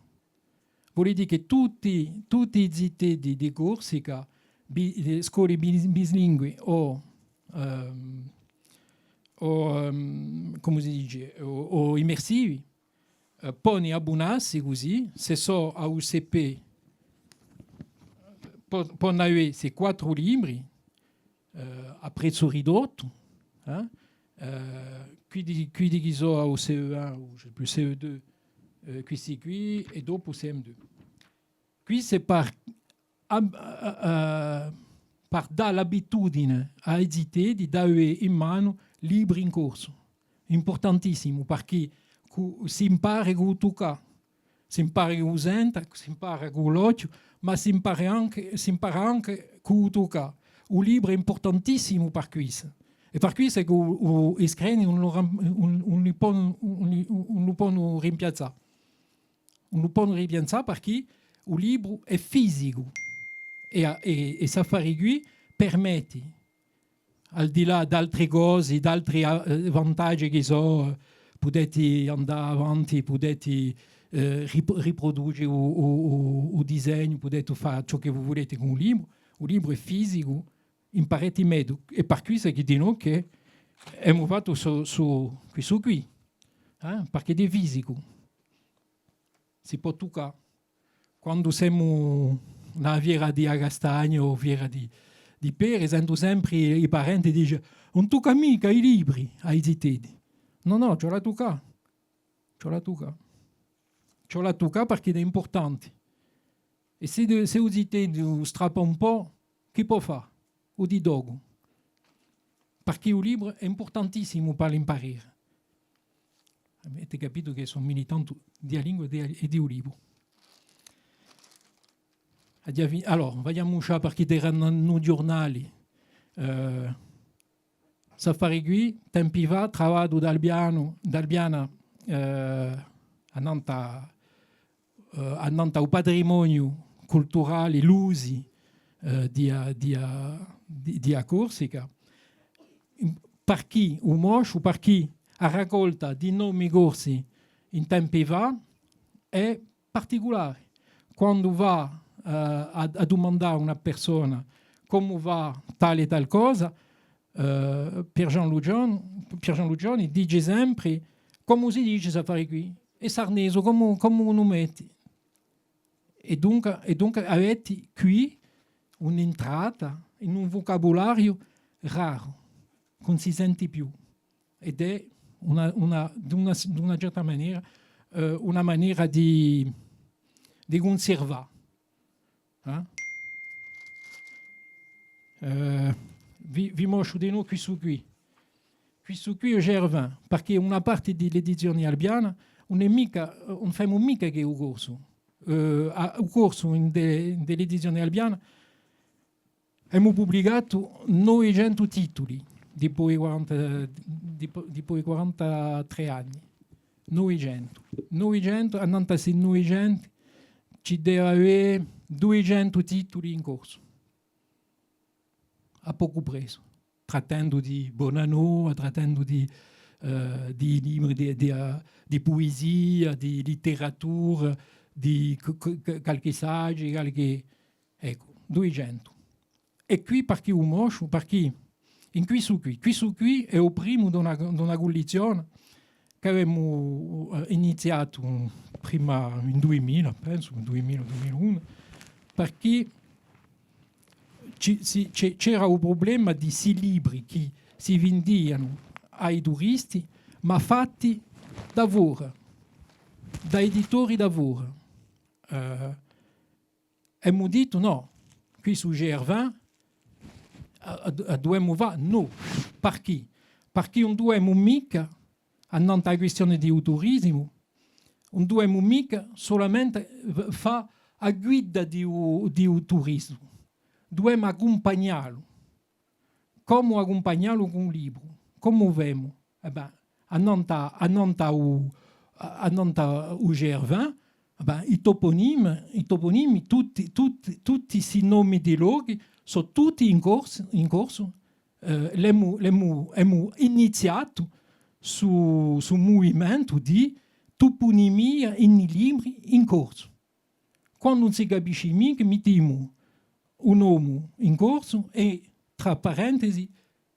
Vuol dire che tutti i zitti di Corsica, scuole bislingui o come si dice, o immersivi, possono abbonarsi così, se so a UCP, possono avere questi 4 libri a prezzo ridotto, qui di so a CE1 o più CE2, questi qui, e dopo CM2. Qui c'est per dare l'abitudine a esitare di dare in mano libri in corso. Importantissimo, perché si impara con il tocca, si impara con l'usenta, si impara con l'occhio, ma si impara anche con il tocca. Il libro è importantissimo per questo. E per questo è che i screen non lo possono rimpiazzare. Non lo possono rimpiazzare perché il libro è fisico. E Safari qui permette, al di là di altre cose, di altri vantaggi che so, potete andare avanti, potete riprodurre il disegno, potete fare ciò che voi volete con un libro. Il libro è fisico, imparate meglio. E per questo che dicono che abbiamo fatto questo qui, perché è fisico. Si può toccare. Quando siamo nella fiera di Agastagno o fiera di Pere, sento sempre i parenti dicono non tocca mica i libri ai zitedi. No, c'ho la tocca. C'ho la tocca perché è importante. E se il zitedi strappa un po', che può fare? O di dogo. Perché il libro è importantissimo per l'imparare. Avete capito che sono militante di lingua e di un libro. Allora, vogliamo uscire perché erano nei giornali. Safari qui, tempi fa, travato da Albiana a Nantes il patrimonio culturale, l'usi di Corsica. Per chi un moscio, per chi a raccolta di nomi corsi in tempi fa è particolare. Quando va a domandare a una persona come va tale e tal cosa, Pier Jean Lugioni dice sempre come si dice Safari qui e Sarneso come lo metti. E dunque avete qui un'entrata in un vocabolario raro, non si sente più. Ed è di una certa maniera una maniera di conservare. Vi mostro di nuovo qui. Questo qui è Gervin, perché una parte dell'edizione albiana non facciamo mica che il corso. Il corso dell'edizione albiana abbiamo pubblicato 900 titoli dopo i 43 anni. 900, andando a 900 ci deve avere 200 titoli in corso. A poco preso. Trattando di Bonanno, trattando di libri di poesia, di letteratura, di qualche saggio, ecco, 200. E qui perché un moscio? Perché in questo qui è il primo di una collezione che abbiamo iniziato prima in 2000, penso, 2000-2001, perché c'era un problema di sì libri che si vendevano ai turisti, ma fatti da lavoro, da editori da lavoro. Abbiamo detto no, qui su Gervin dobbiamo fare no. Perché? Perché non dobbiamo mica, andando alla questione di turismo, non dobbiamo mica solamente fare a guida di turismo. Dobbiamo accompagnarlo. Come accompagnarlo con un libro? Come vediamo? Andando a Gervin, i toponimi, tutti questi nomi di luoghi sono tutti in corso. Abbiamo iniziato su un movimento di toponimia in libri in corso. Quando non si capisce mica, mettiamo un nome in corso e, tra parentesi,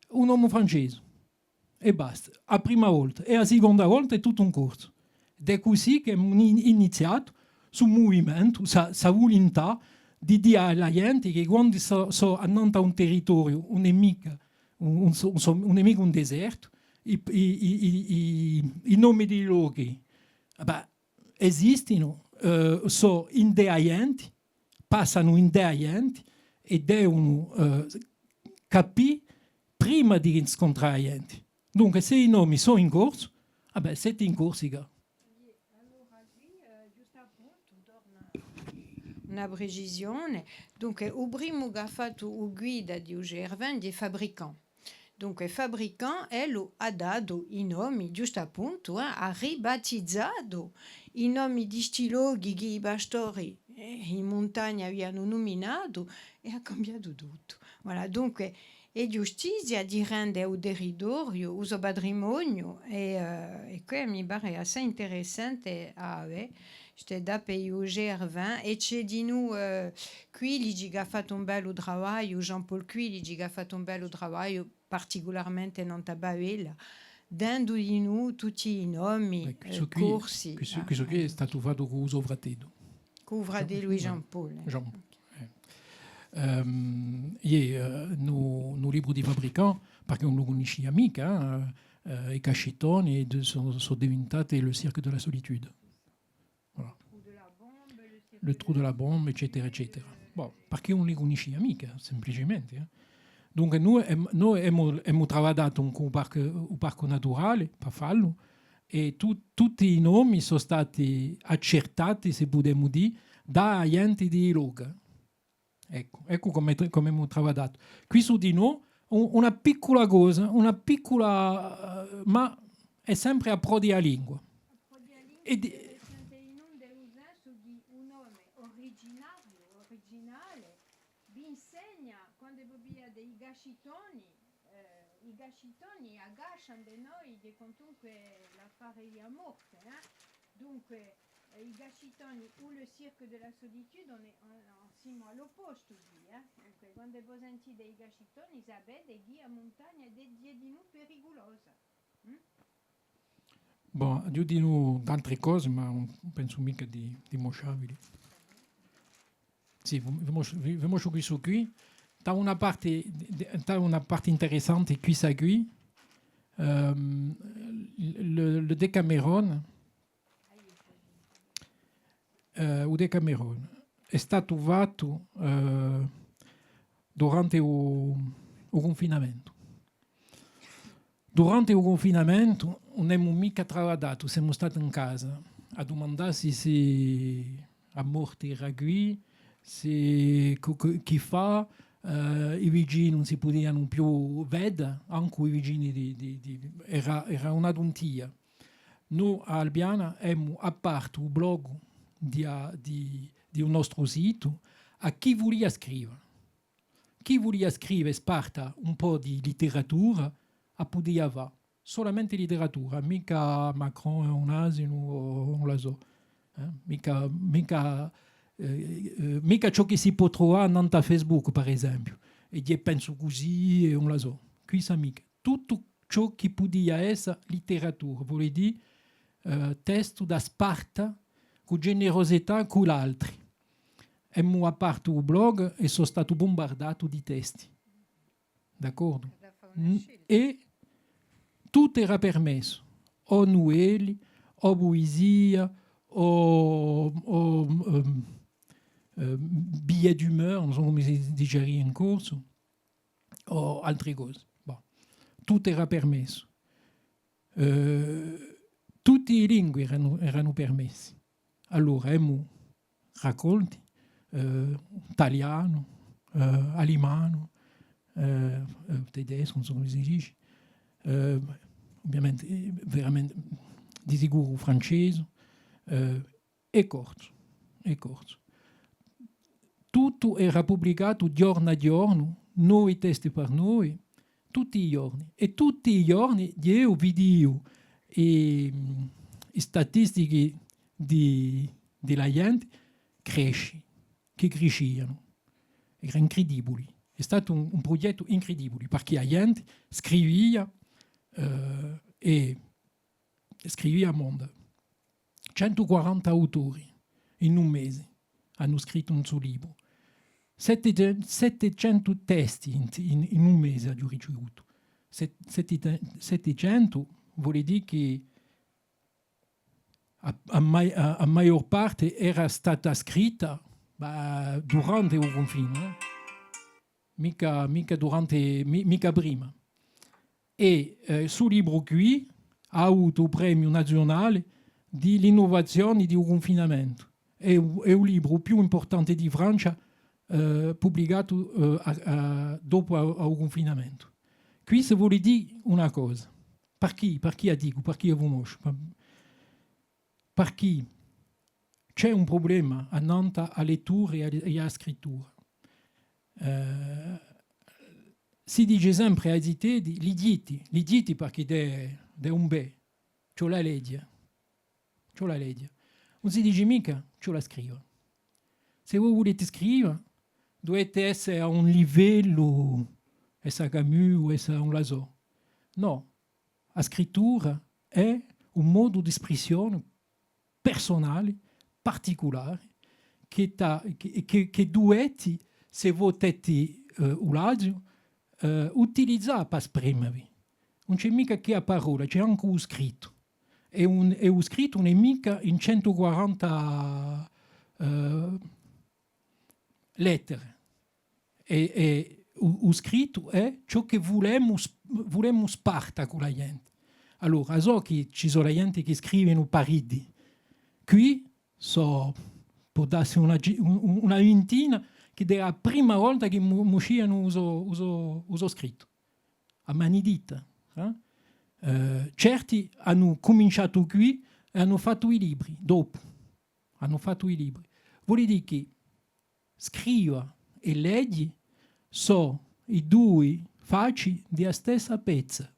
un nome francese. E basta. A prima volta. E a seconda volta è tutto un corso. Ed è così che abbiamo iniziato sul movimento, la volontà di dire alla gente che quando sono andando a un territorio, un nemico, un deserto, i nomi dei luoghi esistono, sono indeianti, passano indeianti e devono capire prima di incontrare gente. Dunque, se i nomi sono in corso, siete in Corsica. Una precisione. Dunque, il primo che ha fatto la guida di Gervin è il fabbricant. Dunque, il fabbricant ha dato i nomi, giusto appunto, ha ribattezzato i nomi di sti luoghi che i pastori in montagna avevano nominato e ha cambiato tutto. Voilà, dunque, è giustizia di rendere il territorio, il suo patrimonio, e questo mi pare assai interessante a avere. J'étais da per il Gervin e c'è di noi Quiligi che ha fatto un bello lavoro, Jean-Paul Quiligi che ha fatto un bello lavoro, particolarmente in Tabavella, dando di noi tutti i nomi, corsi. Questo qui è stato fatto con uso fratello. Con il fratello Jean-Paul. No libro di fabbricant, perché non lo conoscia mica, i cacchettoni sono diventati le Cirque de la Solitude. Voilà. Le trou de la bombe, eccetera, eccetera. Bon, perché non li conoscia mica, semplicemente. Dunque noi abbiamo lavorato con il parco naturale per farlo e tutti i nomi sono stati accertati, se possiamo dire, da enti di Loga. Ecco come abbiamo lavorato. Qui su di noi una piccola cosa, ma è sempre a pro della lingua. Un nome originale, vi insegna quando via dei gascitoni, i gascitoni aggasciano di noi di comunque l'affare di morte. Dunque, i gascitoni o le cirque de la solitude, on est insieme all'opposto. Dunque, quando voi sentite dei gascitoni, sapete che a montagna è di noi pericolosa. Bon, io dico altre cose, ma non penso mica di mosciabili. Sì, vi mostro questo qui, una parte interessante questa qui, il Decameron, o Decameron è stato trovato durante il confinamento. Durante il confinamento non abbiamo mica trattato, siamo stati in casa a domandarsi se a morte era qui, se chi fa, i vicini non si potevano più vedere, anche i vicini era una dontia. Noi a Albiana abbiamo aperto il blog di un nostro sito a chi voleva scrivere. Chi voleva scrivere sparta un po' di letteratura a poter avere solamente letteratura, mica Macron è un asino o non la so, mica ciò che si può trovare a Facebook, per esempio, e io penso così e non la so. Qui sa mica. Tutto ciò che poteva essere letteratura, vuol dire testo da sparta con generosità con l'altro. Abbiamo aperto il blog e sono stato bombardato di testi. D'accordo? E tutto era permesso. O novelle, o poesia, o billet d'umeur, non so come si dice in corso, o altre cose. Bon. Tutto era permesso. Tutte le lingue erano permesse. Allora abbiamo raccolti italiano, alemano, tedesco, non so come si dice, ovviamente veramente di sicuro francese, e corso. Tutto era pubblicato giorno a giorno, nuovi testi per noi, tutti i giorni. E tutti i giorni io vedevo e statistiche della gente che crescevano. Era incredibile. È stato un progetto incredibile perché la gente scriveva e scriveva a mondo. 140 autori in un mese hanno scritto un suo libro. 700 testi in un mese hanno ricevuto. 700 vuol dire che a maggior parte era stata scritta durante il confine, mica prima. E sul libro qui ha avuto il premio nazionale dell'innovazione di un confinamento. È il libro più importante di Francia pubblicato dopo il confinamento. Questo vuol dire una cosa. Perché dico? Perché io conosco? Perché c'è un problema a Nantes a lettura e a scrittura. Si dice sempre agli italiani gli diti perché è un bè, c'ho la legge. Non si dice mica, c'ho la scrivo. Se voi volete scrivere, dovete essere a un livello, essa Camus o essa un Lasò. No, la scrittura è un modo di espressione personale, particolare, che dovete, se volete usare, utilizzare per esprimervi. Non c'è mica che a parola, c'è anche un scritto. E un scritto non è mica in 140 lettere. E lo scritto è ciò che volemo sparta con la gente. Allora, so che ci sono la gente che scrivono paridi. Qui può darsi una ventina che è la prima volta che usciano uso scritto. A mani dita. Certi hanno cominciato qui e hanno fatto i libri. Dopo hanno fatto i libri. Vuol dire che scriva e leggi sono i due facce della stessa pezza.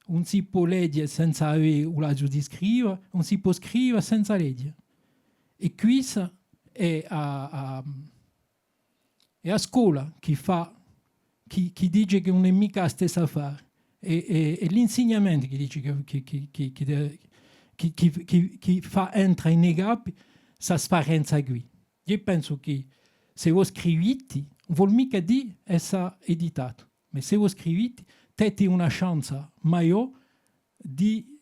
Non si può leggere senza avere un lato di scrivere, non si può scrivere senza leggere. E questa è a scuola che dice che non è mica la stessa affare. E l'insegnamento che dice che fa entrare in negabile questa sparenza qui. Io penso che se voi scrivete non vuol mica dire essere editato, ma se voi scrivete, avete una chance maggiore di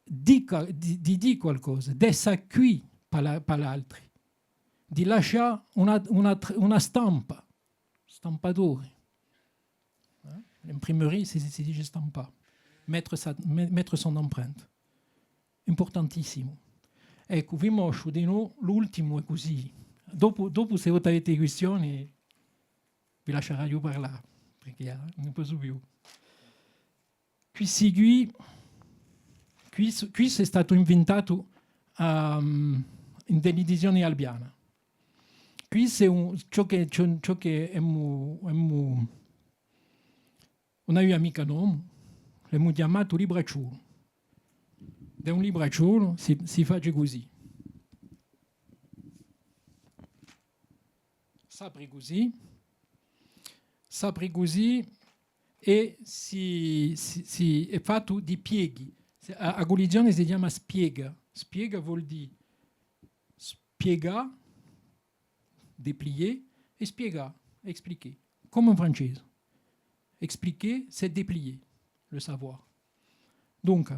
dire qualcosa, di essere qui per l'altro, di lasciare una stampa, stampatore. L'imprimerie, si dice stampa, mettere son empreinte. Importantissimo. Ecco, vi mostro di nuovo l'ultimo è così. Dopo se avete questioni, vi lascerò io parlare, perché non posso più. Qui è stato inventato in televisione albiana. Qui è ciò che è non avevo mica nome, l'abbiamo chiamato libracciolo. Da un libracciolo si fa così. S'apre così e è fatto di pieghi. A Guligione si chiama spiega. Spiega vuol dire spiegare, déplier, e spiegare, expliquer. Come in francese. Expliquer, c'est déplier, le savoir. Donc,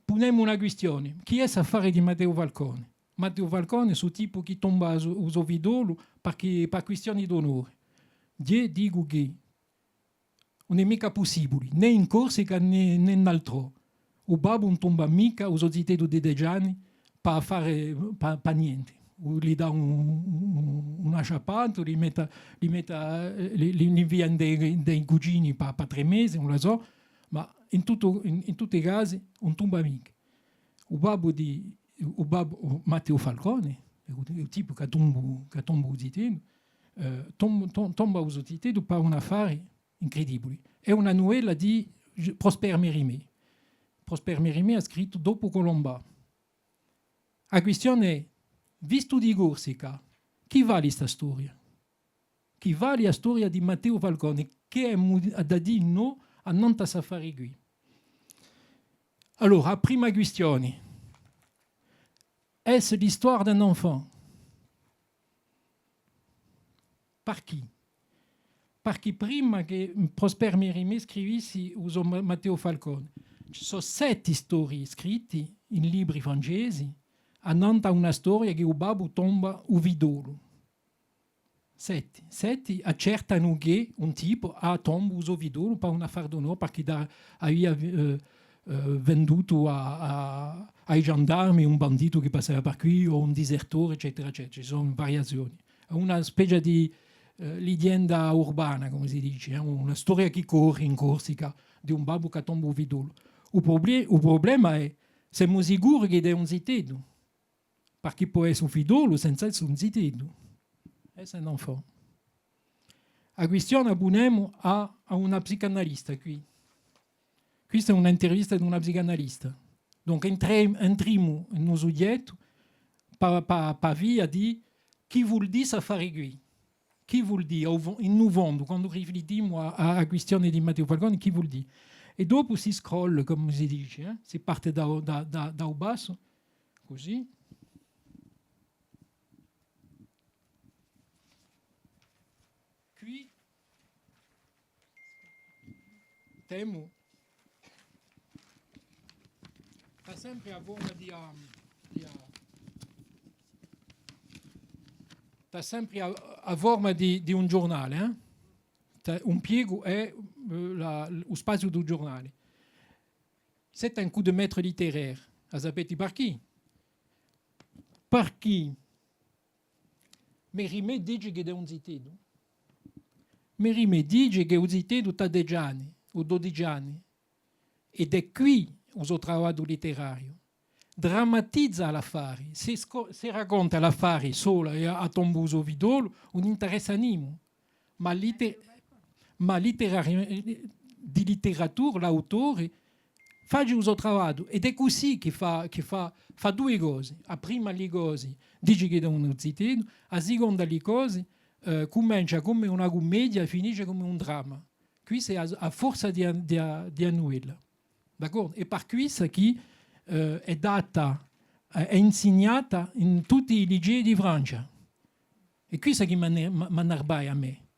poniamo una questione. Chi è a fare di Matteo Falcone? Matteo Falcone è il tipo che tomba uso vidolo per questioni d'onore. Io dico che non è mica possibile, né in Corsica né in altro. O babbo non tomba mica uso zitedo di Deggiani per fare niente. Gli dà una sciappata, li invia dei cugini per 3 mesi, non lo so, ma in tutti i casi non tomba mica. Il babbo Matteo Falcone, il tipo che tomba usitendo, tomba usitendo per un affare incredibile. È una novella di Prosper Mérimée. Prosper Mérimée ha scritto dopo Colomba. La questione è, visto di Corsica, chi vale questa storia? Chi vale la storia di Matteo Falcone? Che è da dire no a non safari qui? Allora, la prima questione. Est-ce l'histoire d'un enfant? Par chi? Perché prima che Prosper Mérimée scrivesse uso Matteo Falcone, ci sono 7 storie scritte in libri francesi annanta una storia che il babbo tomba un vidolo. 7 accertano che un tipo ha tomba un vidolo per un affare d'onore perché aveva venduto ai gendarmi un bandito che passava per qui o un disertore, eccetera, eccetera. Ci sono variazioni. È una specie di leggenda urbana, come si dice, una storia che corre in Corsica di un babbo che tomba un vidolo. Il problema è se siamo sicuri che è un zitedo, perché può essere un vidolo senza essere un zitedo. Questo è un enfant. La questione abboniamo a una psicanalista qui. Questa è un'intervista di una psicanalista. Donc entriamo in un soggetto per via di chi vuol dire fare qui. Chi vuol dire, in novembre, quando riflettiamo alla questione di Matteo Falcone, chi vuol dire? E dopo si scrolla, come si dice, si parte da basso, così. Qui, temo, sta sempre a voglia sta sempre a forma di un giornale. Un piego è lo spazio del giornale. C'est un coup de maître littéraire. Sapete per chi? Per chi? Mérimée dice che è un zitedo. Mérimée dice che un zitedo ha 10 anni o 12 anni. Ed è qui il suo lavoro letterario. Drammatizza l'affare. Se racconta l'affare solo e a tombuso vidolo, non interessa a nessuno. Ma di letteratura l'autore fa il suo lavoro ed è così che fa 2 cose. A prima le cose dice che è uno zitedo, a seconda le cose comincia come una commedia e finisce come un dramma. Qui è a forza di annuella. D'accordo? E per questo che è insegnata in tutti i licei di Francia. E qui sa che manarbai a me,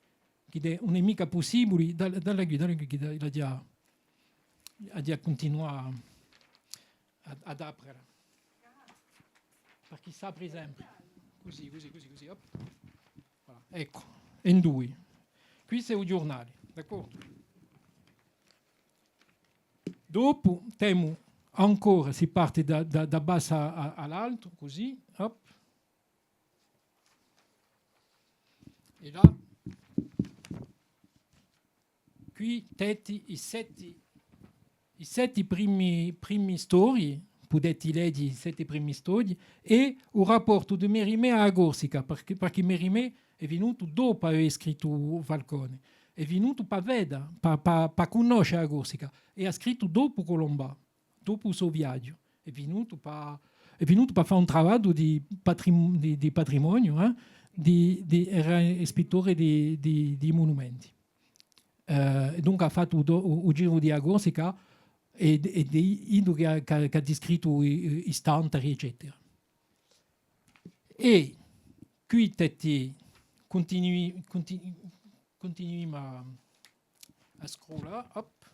che è un'amica possibile, dalla qui, che la dia a continuare ad aprire. Perché sa, per esempio, così, op. Voilà. Ecco, in due. Qui c'è un giornale, d'accordo? Dopo, temo ancora, si parte da basso all'alto, così, op. E là, qui tetti i sette primi storie, potete leggere i 7 primi storie, e il rapporto di Mérimée a Corsica, perché Mérimée è venuto dopo aver scritto Falcone, è venuto per vedere, per conoscere Corsica, e ha scritto dopo Colomba, dopo il suo viaggio, è venuto per fare un lavoro di patrimonio, era ispettore di monumenti. Dunque ha fatto il giro di Corsica e che ha descritto i standard, eccetera. E qui continuiamo a scrollare. Hop.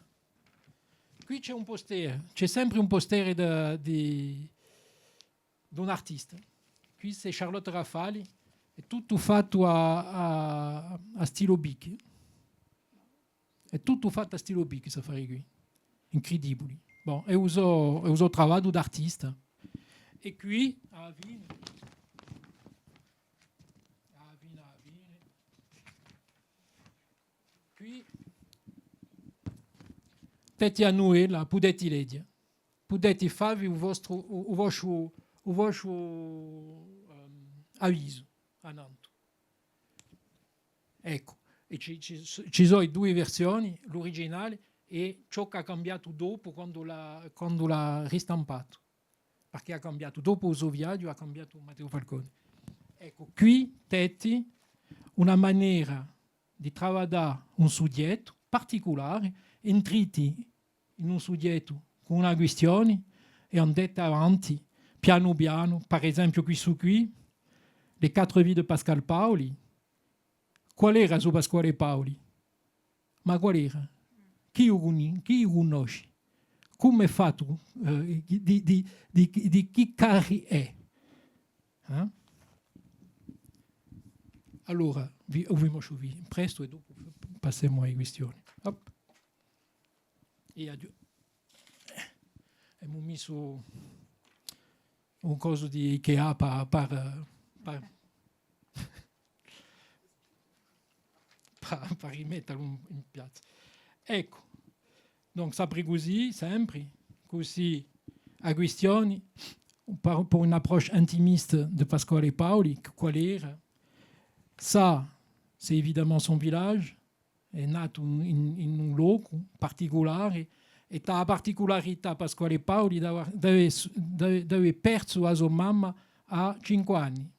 Qui c'è un poster, c'è sempre un poster di un artista. Qui c'è Charlotte Raffali, è tutto fatto a stilo Bic. È tutto fatto a stilo Bic, questa fare qui. Incredibile. Bon, e uso lavoro d'artista. E qui, a Avine. Qui, potete a noi, là, potete leggere. Potete farvi il vostro avviso a Nantes. Ecco. E ci sono 2 versioni, l'originale e ciò che ha cambiato dopo quando l'ha ristampato. Perché ha cambiato dopo il suo viaggio, ha cambiato Matteo Falcone. Ecco, qui tetti una maniera di lavorare un soggetto particolare, entrati in un soggetto con una questione e andate avanti piano piano. Per esempio qui, le 4 vie di Pascal Paoli. Qual era su Pasquale Paoli? Ma qual era? Chi lo conosce? Come è fatto? Di chi cari è? Allora, vi presto e dopo passiamo alle questioni. Hop. E abbiamo messo un coso di Ikea per rimetterlo in piazza. Ecco, donc sempre così a questioni, per un'approccio intimiste di Pasquale Paoli, qual era? Ça, c'est évidemment son village, è nato in un luogo particolare, e la particolarità Pasquale Paoli deve perso la sua mamma a 5 anni.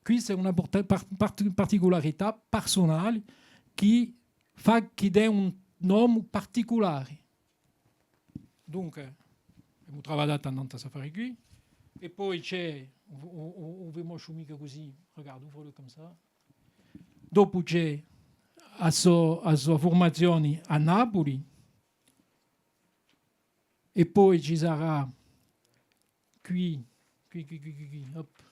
Qui c'è una particolarità personale che fa che è un nome particolare. Dunque, abbiamo lavorato a Nantes a fare qui, e poi c'è, abbiamo mica così, guarda, ouvre-le come ça. Dopo c'è la sua formazione a Napoli, e poi ci sarà qui, hop.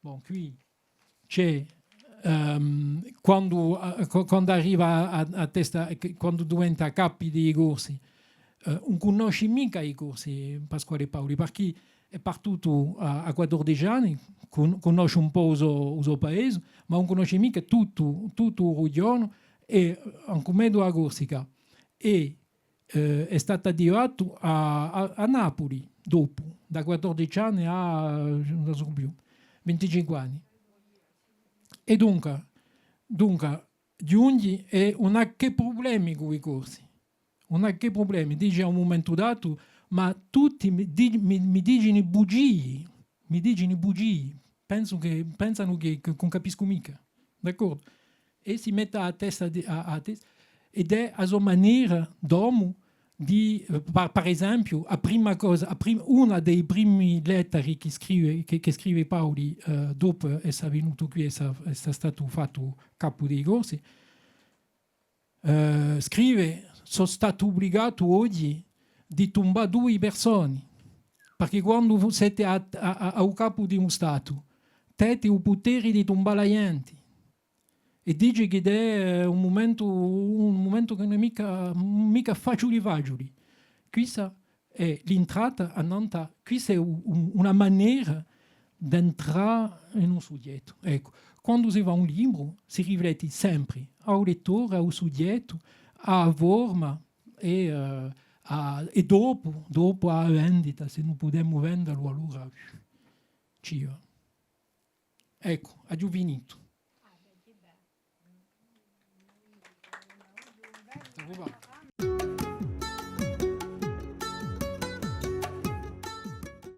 Bon, qui c'è quando arriva a testa, quando diventa capi dei corsi, non conosce mica i corsi Pasquale Paoli, perché è partito a 14 anni, conosce un po' il suo paese, ma non conosce mica tutto il regione, e anche meno a Corsica. E è stato arrivato a Napoli dopo, da 14 anni a non so più. 25 anni. E dunque giungi e non ha che problemi con i corsi. Non ha che problemi. Dice a un momento dato, ma tutti mi dicono bugie. Mi dicono bugie. Pensano che non capisco mica. D'accordo? E si mette a testa ed è a sua maniera d'uomo per esempio, una dei primi letteri che scrive Paoli dopo essere venuto qui e essere stato fatto capo dei corsi, scrive: sono stato obbligato oggi di tombare 2 persone, perché quando siete a capo di uno Stato, avete il potere di tombare la gente. E dice che è un momento che non è mica facili. Questa è l'entrata a Nantes, questa è una maniera di entrare in un soggetto. Ecco, quando si fa un libro, si riflette sempre al lettore, al soggetto, a forma e dopo a vendita. Se non possiamo venderlo, allora ci va. Ecco, ha già finito. Tá bom.